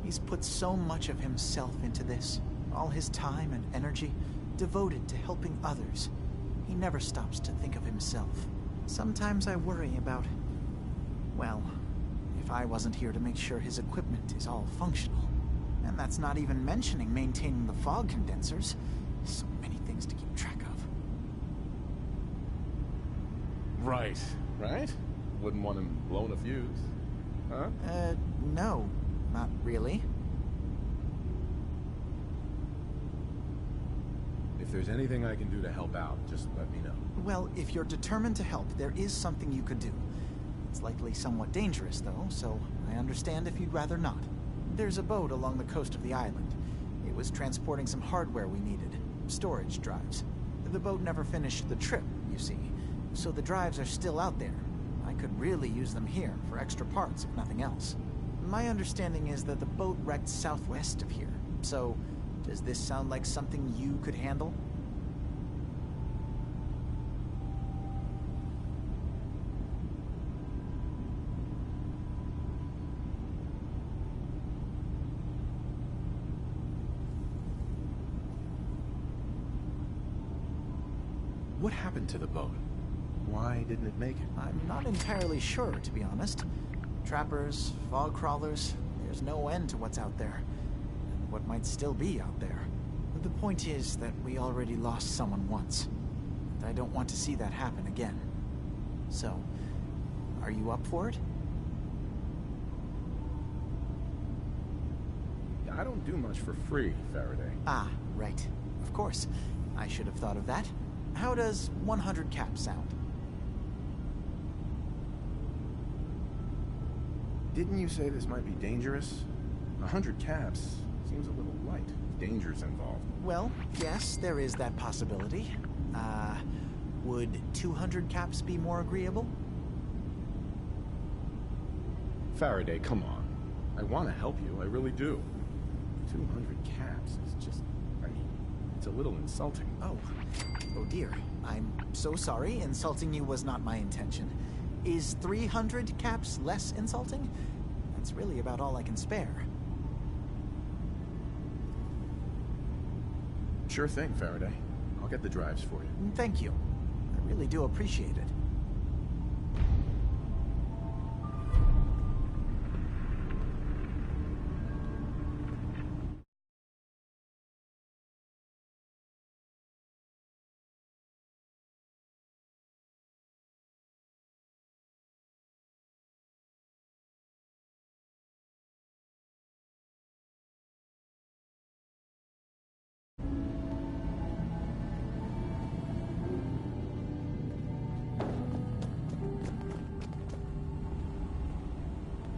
He's put so much of himself into this, all his time and energy devoted to helping others. He never stops to think of himself. Sometimes I worry about, well, if I wasn't here to make sure his equipment is all functional. And that's not even mentioning maintaining the fog condensers. So many things to keep track of. Right. Right? Wouldn't want him blowing a fuse. Huh? No. Not really. If there's anything I can do to help out, just let me know. Well, if you're determined to help, there is something you could do. It's likely somewhat dangerous, though, so I understand if you'd rather not. There's a boat along the coast of the island. It was transporting some hardware we needed. Storage drives. The boat never finished the trip, you see, so the drives are still out there. I could really use them here for extra parts, if nothing else. My understanding is that the boat wrecked southwest of here, so does this sound like something you could handle? What happened to the boat? Why didn't it make it? I'm not entirely sure, to be honest. Trappers, fog crawlers, there's no end to what's out there. And what might still be out there. The point is that we already lost someone once. And I don't want to see that happen again. So, are you up for it? I don't do much for free, Faraday. Ah, right. Of course. I should have thought of that. How does 100 caps sound? Didn't you say this might be dangerous? 100 caps seems a little light. Danger's involved. Well, yes, there is that possibility. Would 200 caps be more agreeable? Faraday, come on. I want to help you, I really do. 200 caps is just, I mean, it's a little insulting. Oh dear. I'm so sorry. Insulting you was not my intention. Is 300 caps less insulting? That's really about all I can spare. Sure thing, Faraday. I'll get the drives for you. Thank you. I really do appreciate it.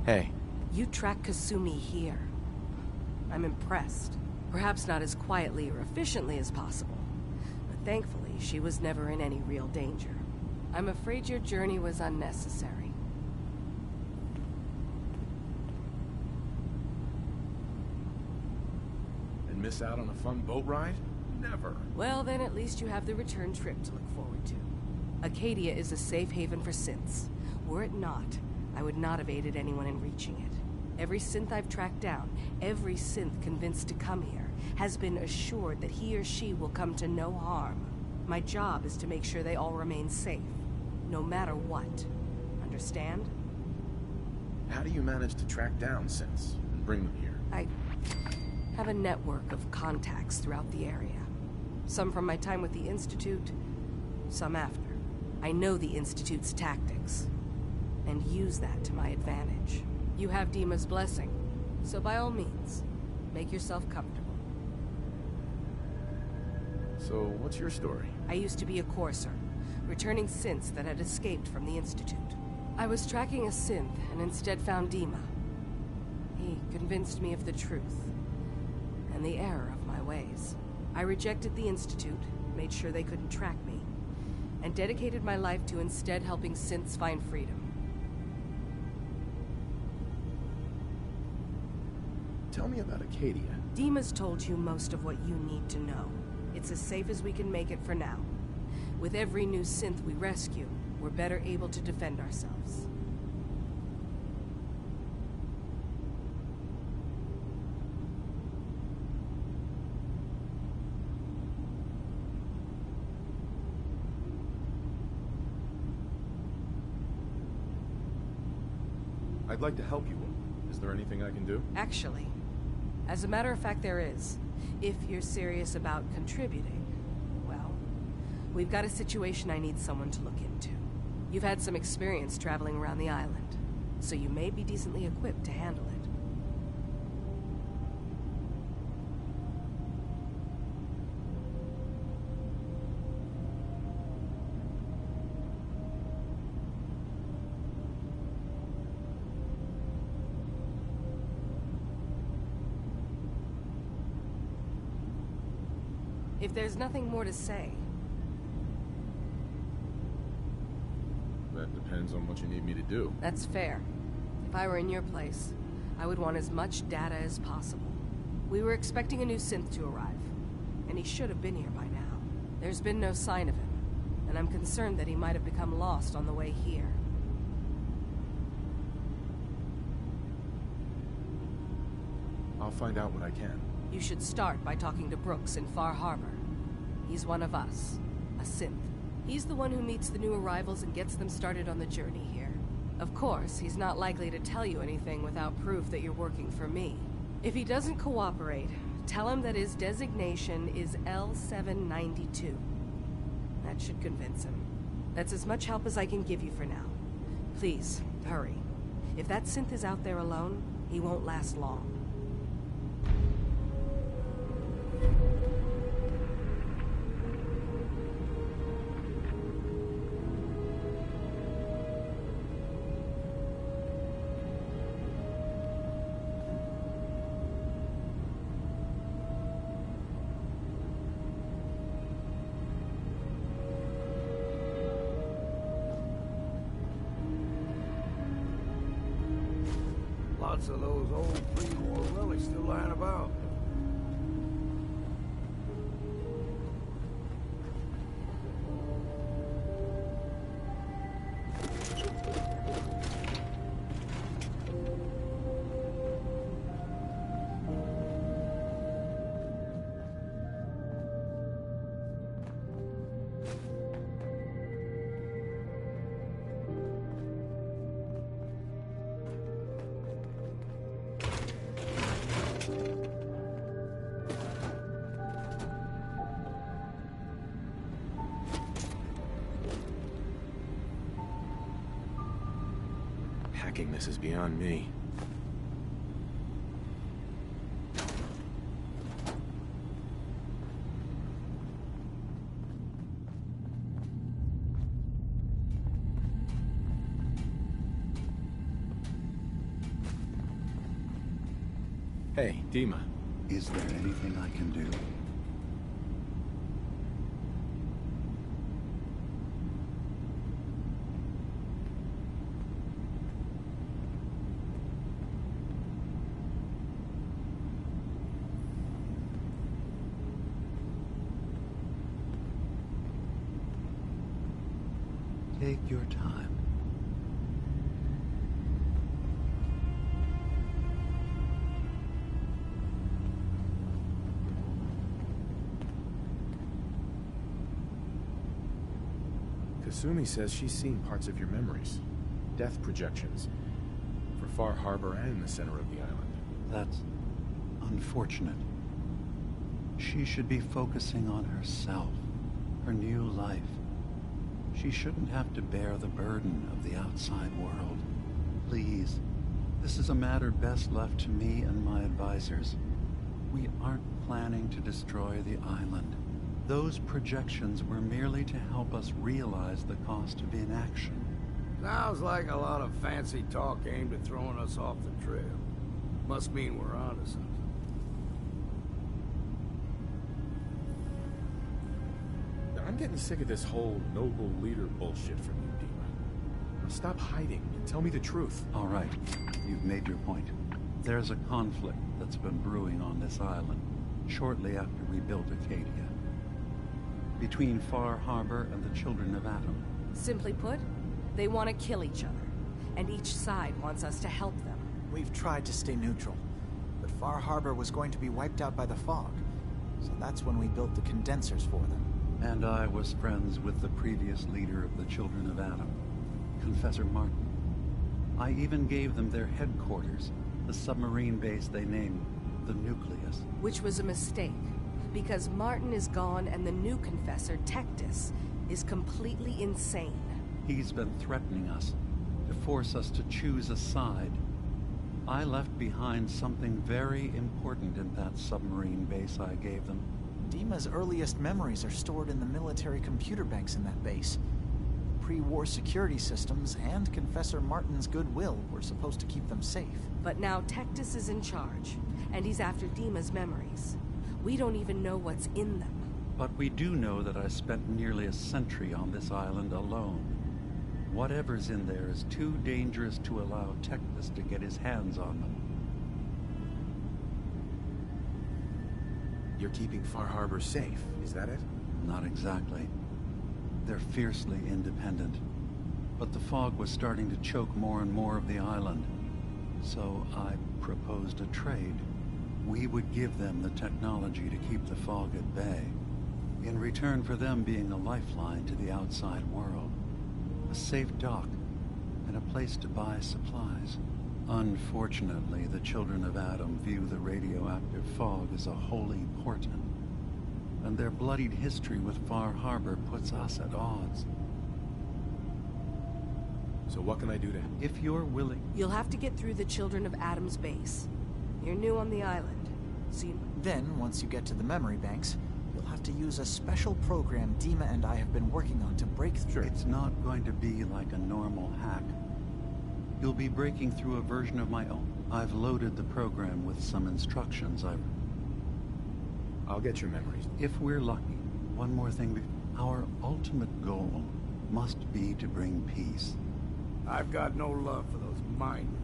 Hey. You tracked Kasumi here. I'm impressed. Perhaps not as quietly or efficiently as possible, but thankfully she was never in any real danger. I'm afraid your journey was unnecessary. And miss out on a fun boat ride? Never. Well, then at least you have the return trip to look forward to. Acadia is a safe haven for synths. Were it not, I would not have aided anyone in reaching it. Every synth I've tracked down, every synth convinced to come here, has been assured that he or she will come to no harm. My job is to make sure they all remain safe, no matter what. Understand? How do you manage to track down synths and bring them here? I have a network of contacts throughout the area. Some from my time with the Institute, some after. I know the Institute's tactics, and use that to my advantage. You have Dima's blessing, so by all means, make yourself comfortable. So, what's your story? I used to be a courser, returning synths that had escaped from the Institute. I was tracking a synth and instead found Dima. He convinced me of the truth, and the error of my ways. I rejected the Institute, made sure they couldn't track me, and dedicated my life to instead helping synths find freedom. Tell me about Acadia. Dima's told you most of what you need to know. It's as safe as we can make it for now. With every new synth we rescue, we're better able to defend ourselves. I'd like to help you. Is there anything I can do? Actually, as a matter of fact, there is. If you're serious about contributing, well, we've got a situation I need someone to look into. You've had some experience traveling around the island, so you may be decently equipped to handle it. If there's nothing more to say. That depends on what you need me to do. That's fair. If I were in your place, I would want as much data as possible. We were expecting a new synth to arrive, and he should have been here by now. There's been no sign of him, and I'm concerned that he might have become lost on the way here. I'll find out what I can. You should start by talking to Brooks in Far Harbor. He's one of us, a synth. He's the one who meets the new arrivals and gets them started on the journey here. Of course, he's not likely to tell you anything without proof that you're working for me. If he doesn't cooperate, tell him that his designation is L792. That should convince him. That's as much help as I can give you for now. Please, hurry. If that synth is out there alone, he won't last long. Lots of those old pre-war relics still lying about. Hacking this is beyond me. Hey, Dima. Is there anything I can do? Take your time. Kasumi says she's seen parts of your memories. Death projections. For Far Harbor and the center of the island. That's unfortunate. She should be focusing on herself, her new life. She shouldn't have to bear the burden of the outside world. Please, this is a matter best left to me and my advisors. We aren't planning to destroy the island. Those projections were merely to help us realize the cost of inaction. Sounds like a lot of fancy talk aimed at throwing us off the trail. Must mean we're onto something. I'm getting sick of this whole noble leader bullshit from you, Dima. Now stop hiding and tell me the truth. All right, you've made your point. There's a conflict that's been brewing on this island shortly after we built Acadia. Between Far Harbor and the Children of Atom. Simply put, they want to kill each other, and each side wants us to help them. We've tried to stay neutral, but Far Harbor was going to be wiped out by the fog, so that's when we built the condensers for them. And I was friends with the previous leader of the Children of Atom, Confessor Martin. I even gave them their headquarters, the submarine base they named the Nucleus. Which was a mistake, because Martin is gone and the new confessor, Tectus, is completely insane. He's been threatening us, to force us to choose a side. I left behind something very important in that submarine base I gave them. Dima's earliest memories are stored in the military computer banks in that base. Pre-war security systems and Confessor Martin's goodwill were supposed to keep them safe. But now Tectus is in charge, and he's after Dima's memories. We don't even know what's in them. But we do know that I spent nearly a century on this island alone. Whatever's in there is too dangerous to allow Tectus to get his hands on them. You're keeping Far Harbor safe, is that it? Not exactly. They're fiercely independent. But the fog was starting to choke more and more of the island. So I proposed a trade. We would give them the technology to keep the fog at bay, in return for them being a lifeline to the outside world. A safe dock, and a place to buy supplies. Unfortunately, the children of Adam view the radioactive fog as a holy portent, and their bloodied history with Far Harbor puts us at odds. So what can I do to help? If you're willing... You'll have to get through the Children of Adam's base. You're new on the island, so you... Then, once you get to the memory banks, you'll have to use a special program Dima and I have been working on to break through. It's not going to be like a normal hack. You'll be breaking through a version of my own. I've loaded the program with some instructions I'll get your memories. If we're lucky, one more thing. Our ultimate goal must be to bring peace. I've got no love for those mindless.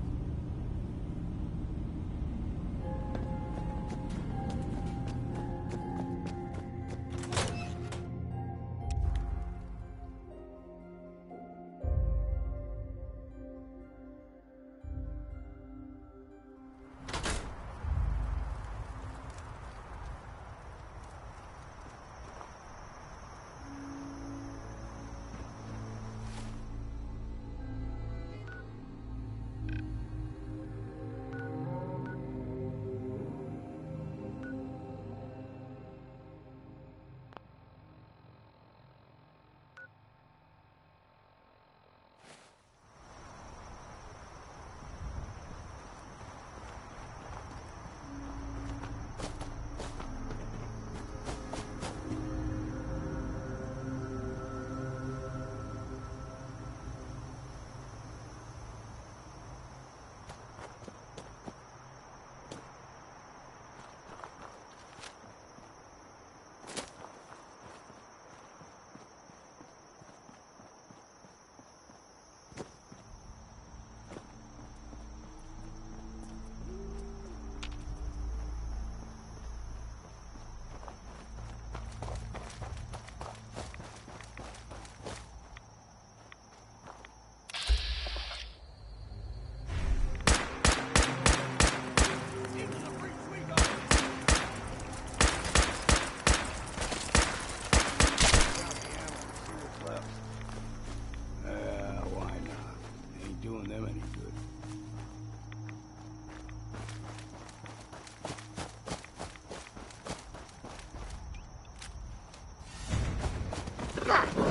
Ah!